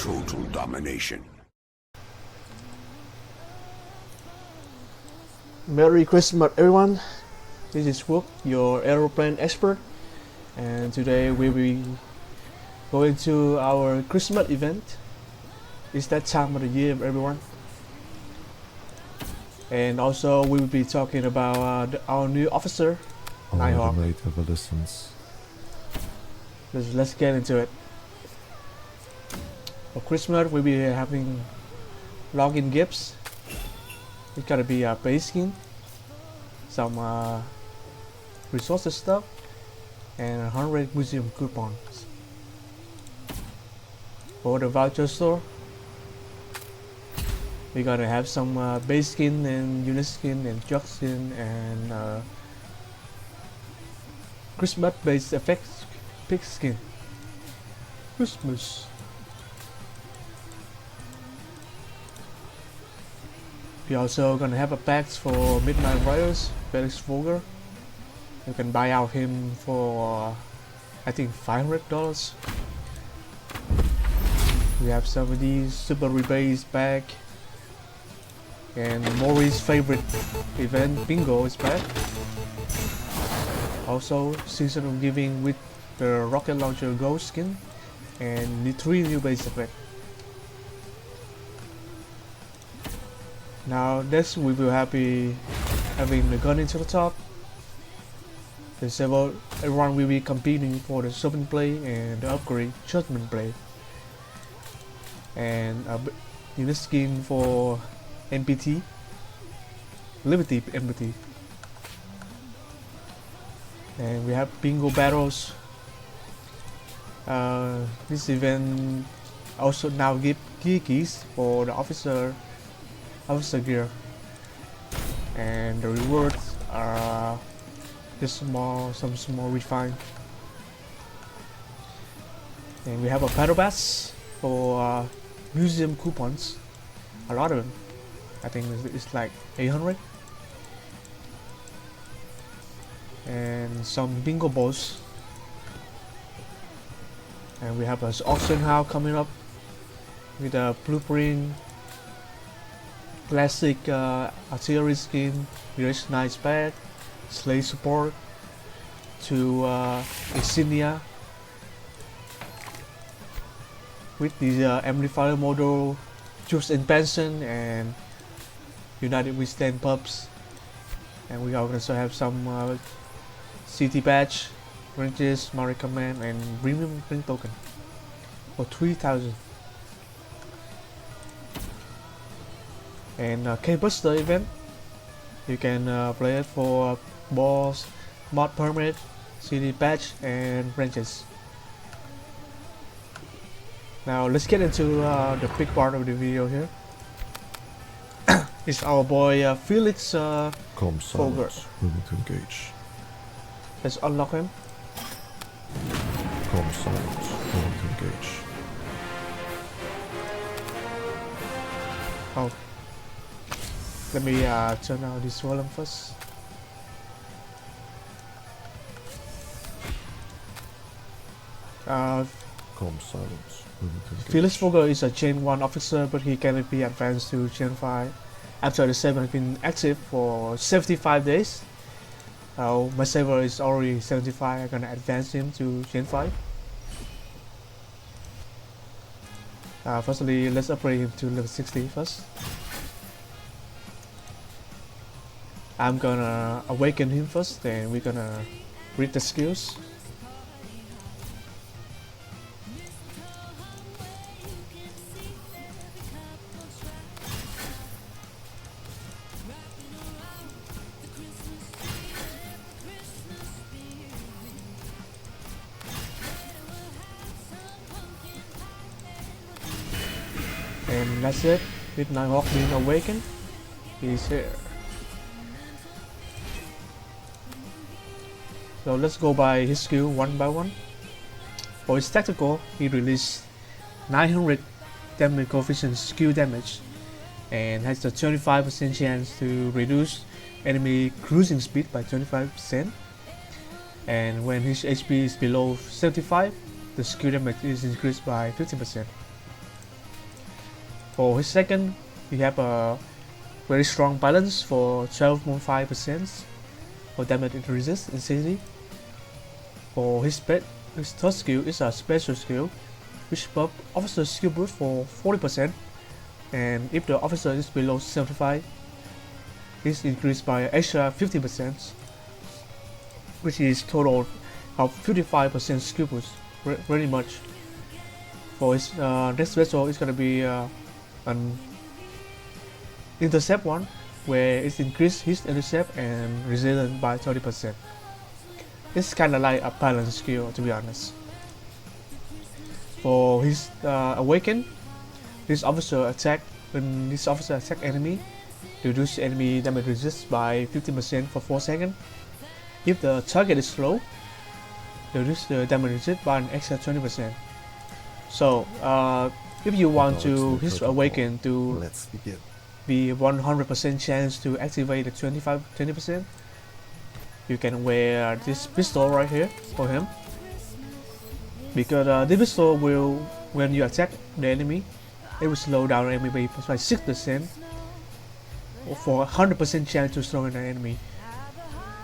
total domination. Merry Christmas, everyone. This is Wook, your aeroplane expert, and today we will be going to our Christmas event. It's that time of the year, everyone. And also we will be talking about our new officer, Nighthawk. Late adolescence. Let's get into it. For Christmas we'll be having login gifts. It's gotta be a base skin, some resources stuff, and 100 museum coupons. For the voucher store, we're gonna have some base skin and unit skin and jug skin and Christmas based effects pig skin. Christmas. We're also gonna have a packs for Midnight Riders, Felix Fogel. You can buy out him for I think $500. We have some of these super rebates back, and Maury's favorite event bingo is back. Also seasonal giving with the rocket launcher gold skin and the 3 new base effects. Now next we will be having the gun into the top. Everyone will be competing for the Serpent Blade and the upgrade Judgment Blade, and a unit skin for MPT, Liberty MPT. And we have bingo battles. This event also now give gear keys for the officer gear, and the rewards are some small refined. And we have a battle pass for museum coupons, a lot of them. I think it's like 800, and some bingo balls. And we have an auction house coming up with a blueprint, classic artillery skin, Mirage Nice Bag, Slay support to insignia with the amplifier model, Juice and Benson, and United We Stand pubs. And we also have some CT badge, ranges, Mario Command, and premium print token for 3,000. And K-Buster event, you can play it for boss, mod permit, CD badge, and branches. Now let's get into the big part of the video here. It's our boy Felix Fogel. Moving to engage. Let's unlock him. Silence. Moving to engage. Oh, let me turn out this volume first. Silence. Moving to engage. Felix Fogel is a Gen 1 officer, but he cannot be advanced to Gen 5 after the server has been active for 75 days. My server is already 75. I'm gonna advance him to Gen 5. Firstly, let's upgrade him to level 60 first. I'm gonna awaken him first, then we're gonna read the skills. And that's it. With Nighthawk being awakened, he's here. So let's go by his skill one by one. For his tactical, he released 900 damage coefficient skill damage and has a 25% chance to reduce enemy cruising speed by 25%. And when his HP is below 75, the skill damage is increased by 50%. For his second, you have a very strong balance for 12.5% for damage it resists instantly. For his third skill is a special skill, which buff officer skill boost for 40%, and if the officer is below 75, it's increased by extra 50%, which is total of 55% skill boost, very much. For his next special, it's gonna be an intercept one, where it's increased his intercept and resilience by 30%. It's kinda like a balance skill, to be honest. For his Awaken, this officer attack when this officer attack enemy, reduce enemy damage resist by 50% for 4 seconds. If the target is slow, reduce the damage resist by an extra 20%. So if you want to his Awaken to Let's begin. be 100% chance to activate the 20%, you can wear this pistol right here for him, because this pistol will, when you attack the enemy, it will slow down the enemy by 6% for 100% chance to slow down the enemy,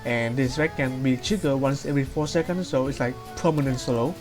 and this effect can be triggered once every 4 seconds, so it's like permanent slow.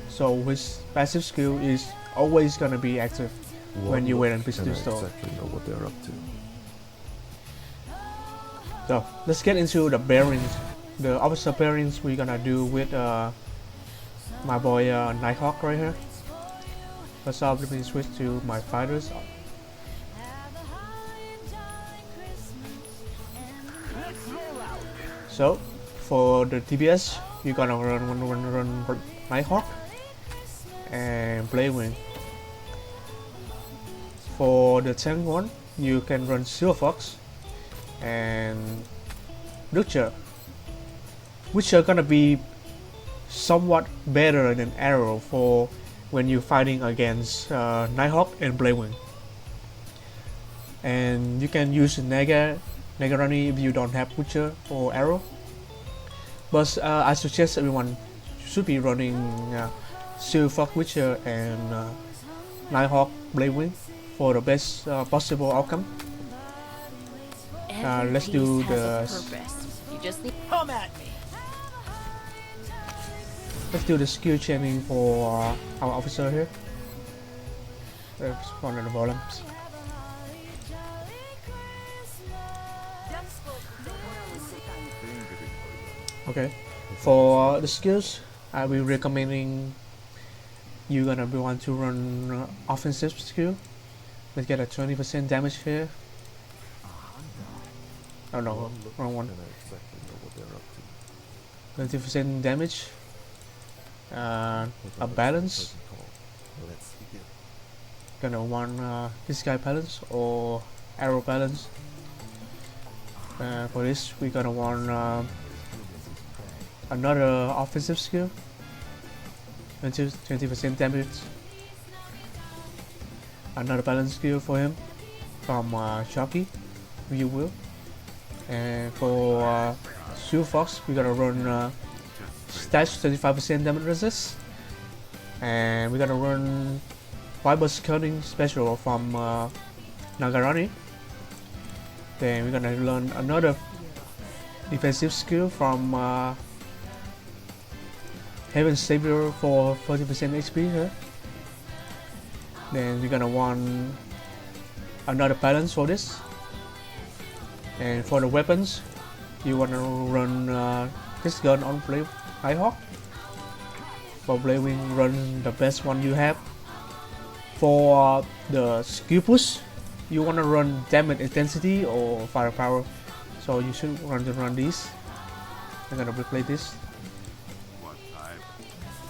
So his passive skill is always gonna be active when you wear a pistol. Exactly know what they're up to. So let's get into the bearings. The officer bearings we're gonna do with my boy Nighthawk right here. First off, let me switch to my fighters. So for the TBS, you're gonna run Nighthawk and Blade. For the tank one, you can run Silver Fox and Butcher, which are gonna be somewhat better than Arrow for when you're fighting against Nighthawk and Blade. And you can use Nagarani if you don't have Butcher or Arrow, but I suggest everyone should be running Silver Fox, Witcher, and Nighthawk Blade for the best possible outcome. Let's do the let's do the skill chaining for our officer here. Let's run the volumes. Okay, for the skills, I will recommending you're gonna want to run offensive skill. Let's get a 20% damage here. Oh no, wrong one. 20% damage. A balance. Gonna want this guy balance or arrow balance. For this, we're gonna want another offensive skill. 20% damage. Another balance skill for him from Chucky, if you will. And for Silver Fox, we're gonna run Stash 25% damage resist, and we're gonna run Fiber Scouting Special from Nagarani. Then we're gonna learn another defensive skill from Heaven Savior for 30% HP here. Then we're gonna want another balance for this. And for the weapons, you wanna run this gun on Nighthawk. For Bladewing, run the best one you have. For the skill push, you wanna run damage intensity or firepower. So you should run these. I'm gonna replay this.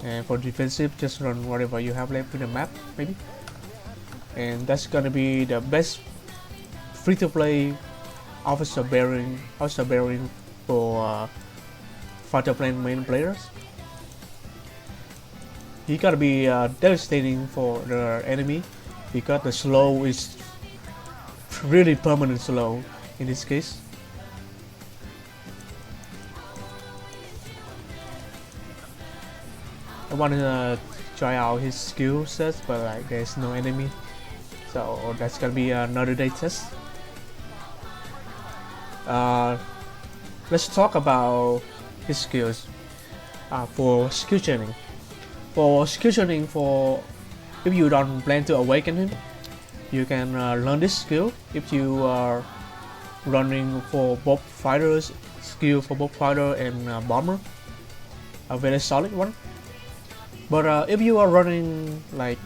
And for defensive, just run whatever you have left in the map, maybe. And that's gonna be the best free-to-play officer bearing for fighter plane main players. He gotta be devastating for the enemy because the slow is really permanent slow in this case. I wanna try out his skill sets, but like there's no enemy, So that's gonna be another day test. Uh, let's talk about his skills. For skill training. For skill training, for if you don't plan to awaken him, you can learn this skill if you are running for both fighters. Skill for both fighter and bomber, a very solid one. But if you are running like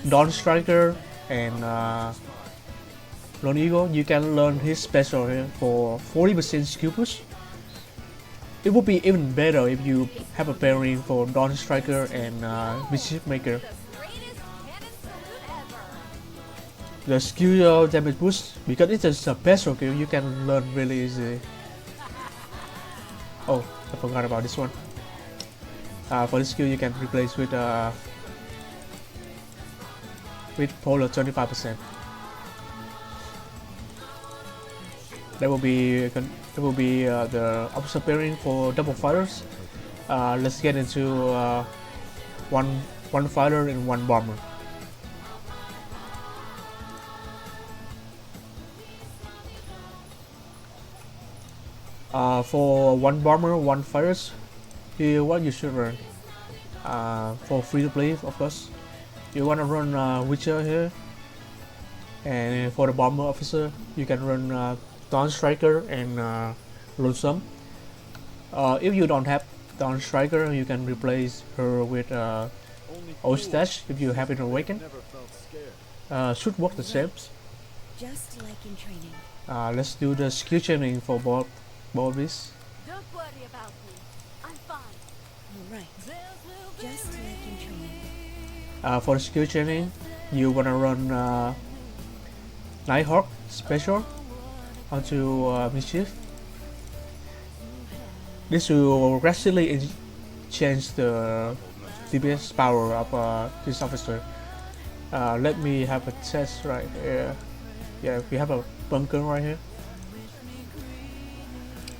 Dawn Striker and Lone Eagle, you can learn his special here for 40% skill push. It would be even better if you have a pairing for Dawn Striker and Mischief Maker. The skill damage boost, because it's a special skill, you can learn really easy. Oh, I forgot about this one. For this skill, you can replace with Polar 25%. That will be the opposite pairing for double fighters. Let's get into one fighter and one bomber. For one bomber, one fighters, here what you should run. For free to play, of course, you wanna run Witcher here, and for the bomber officer, you can run Dawn Striker and Lonesome. If you don't have Dawn Striker, you can replace her with Ostash if you have it Awaken. Should work the same. Just like in training. Let's do the skill training for both of these. Don't worry about me. I'm fine. Alright. Just like in training. For the skill training, you wanna run Nighthawk special onto Mischief. This will drastically change the DPS power of this officer. Let me have a test right here. Yeah, we have a bunker right here.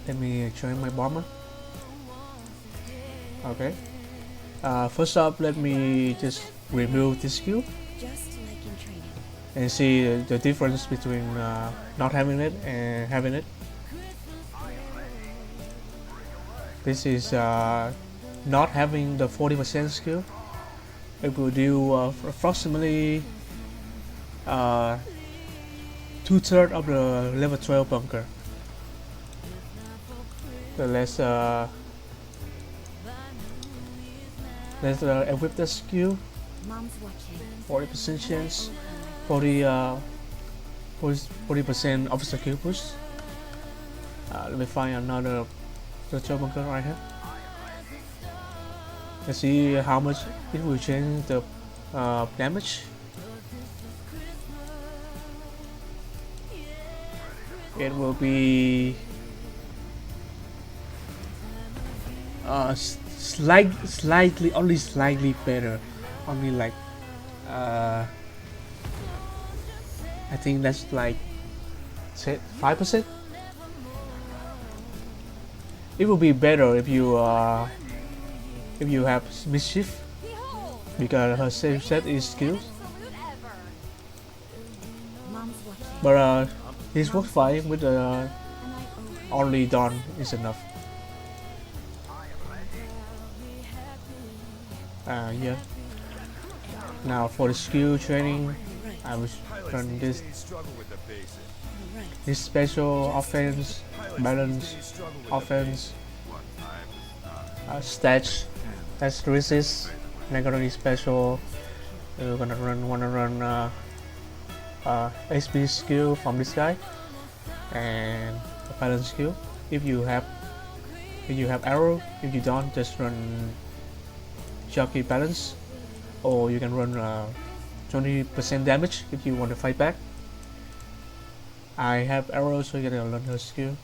Let me join my bomber. Okay. First up, let me just remove this skill Just like in training. and see the difference between not having it and having it. This is not having the 40% skill. It will do approximately 2/3 of the level 12 bunker. So let's equip the skill. Mom's watching. 40% chance, 40% officer kill push. Let me find another virtual bunker right here. Let's see how much it will change the damage. It will be slightly, only slightly better. Only like I think that's like 5%. It will be better if you have Mischief, because her save set is skills. Mom's watching. But this works fine with only Dawn is enough. Yeah. Now for the skill training, I will run this special offense, balance, offense, stats, that's resist, negative special. We're gonna run HP skill from this guy and a balance skill. If you have arrow, if you don't, just run jockey balance, or you can run 20% damage if you want to fight back. I have arrow, so you gotta learn her skill.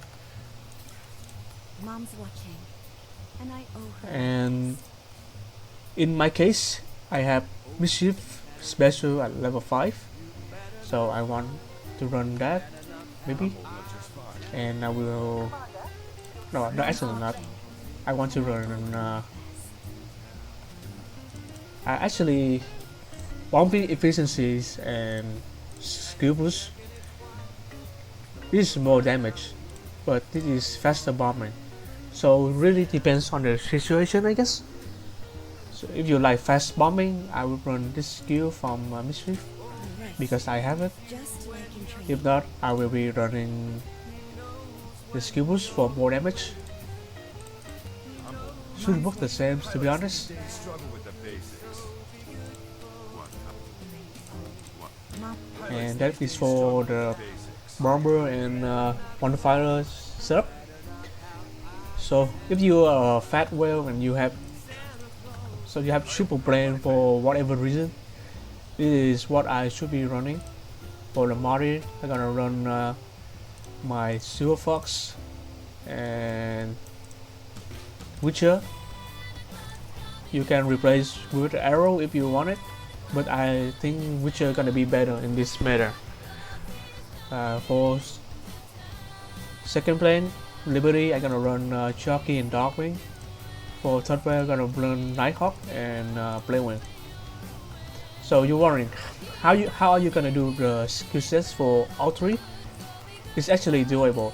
Mom's watching. And I owe her. And in my case, I have Mischief special at level 5, so I want to run that maybe, and I will no actually not. I want to run bombing efficiencies and skill boost. This is more damage, but this is faster bombing. So it really depends on the situation, I guess. So if you like fast bombing, I would run this skill from Mischief because I have it. Just like in training. If not, I will be running the skill boost for more damage. Should work the same, to be honest. Struggle with the basics. And that is for the Basics. bomber and bonfire setup. So if you are a fat whale and you have triple brain for whatever reason, this is what I should be running. For the Mari, I'm gonna run my Silver Fox and Witcher. You can replace with Arrow if you want it, but I think Witcher gonna be better in this matter. For second plane, Liberty, I'm gonna run Jockey and Darkwing. For third plane, I'm gonna run Nighthawk and Playwing. So you're wondering, how are you gonna do the skill sets for all three? It's actually doable.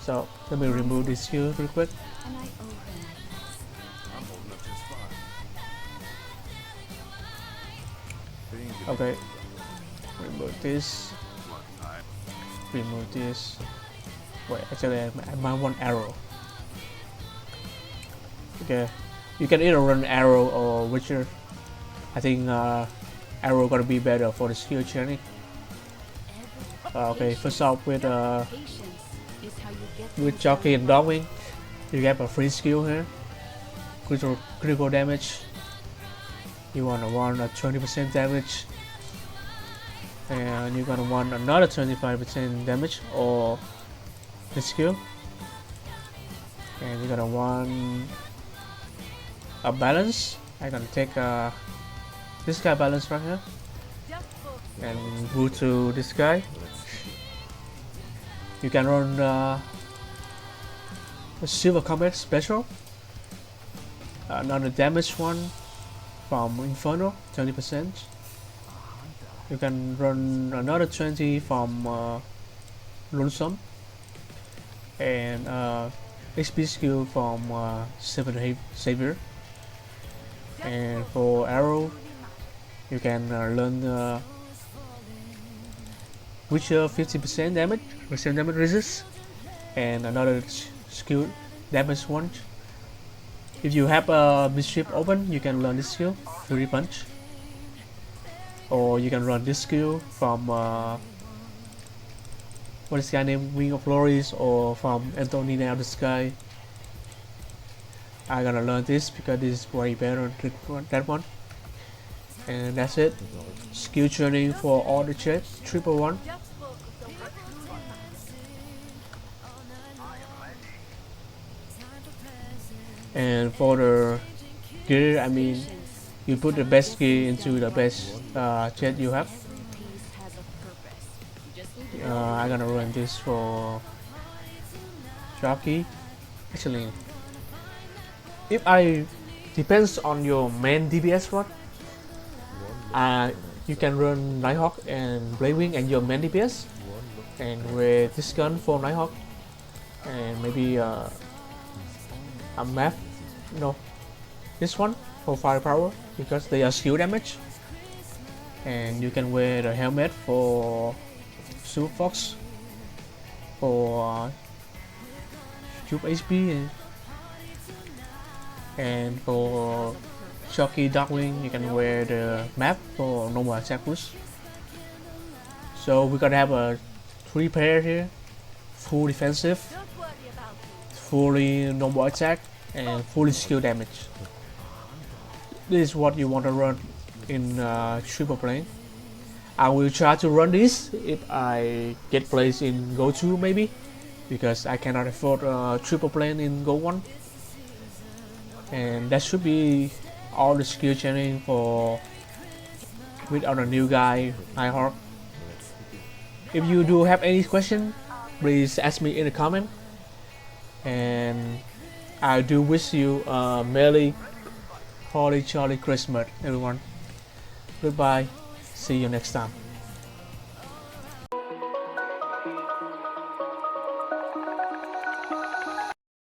So let me remove this skill real quick. And I owe her. I'm holding up just fine. Being the Okay, remove this. one time. Remove this. Wait, actually I might want arrow. Okay, you can either run arrow or Witcher. I think arrow gonna be better for the skill chaining. Okay, first off with Patience is how you get with Jockey and Darkwing, you get a free skill here. Critical damage. You wanna want a 20% damage, and you're gonna want another 25% damage or the skill, and you're gonna want a balance. I'm gonna take this guy balance right here and go to this guy. You can run a Silver Combat Special, another damage one from Inferno, 20%. You can run another 20 from Lonesome, and HP skill from Seven Savior. And for arrow, you can learn Witcher 50% damage, percent damage resist, and another skill damage one. If you have a mischief open, you can learn this skill, Fury Punch, or you can run this skill from what is the guy named Wing of Glories, or from Antonina of the Sky. I'm gonna learn this because this is way better than that one. And that's it. Skill training for all the chats, triple one. And for the gear, I mean, you put the best gear into the best chat you have. peace has a purpose. You just need to I'm gonna run this for Jockey. Actually, if I depends on your main DPS rod, you can run Nighthawk and Bladewing and your main DPS, and with this gun for Nighthawk, and maybe a map, no, this one for firepower because they are skill damage, and you can wear the helmet for Super Fox for Cube HP, and for Shocky Darkwing you can wear the map for normal attack boost. So we're gonna have a 3 pair here, full defensive, don't worry about me. fully normal attack, and fully skill damage. This is what you want to run in triple plane. I will try to run this if I get placed in Go 2 maybe, because I cannot afford triple plane in Go 1. And that should be all the skill training for without a new guy, Nighthawk. If you do have any question, please ask me in the comment. And I do wish you a merry Holy Jolly Christmas, everyone. Goodbye. See you next time.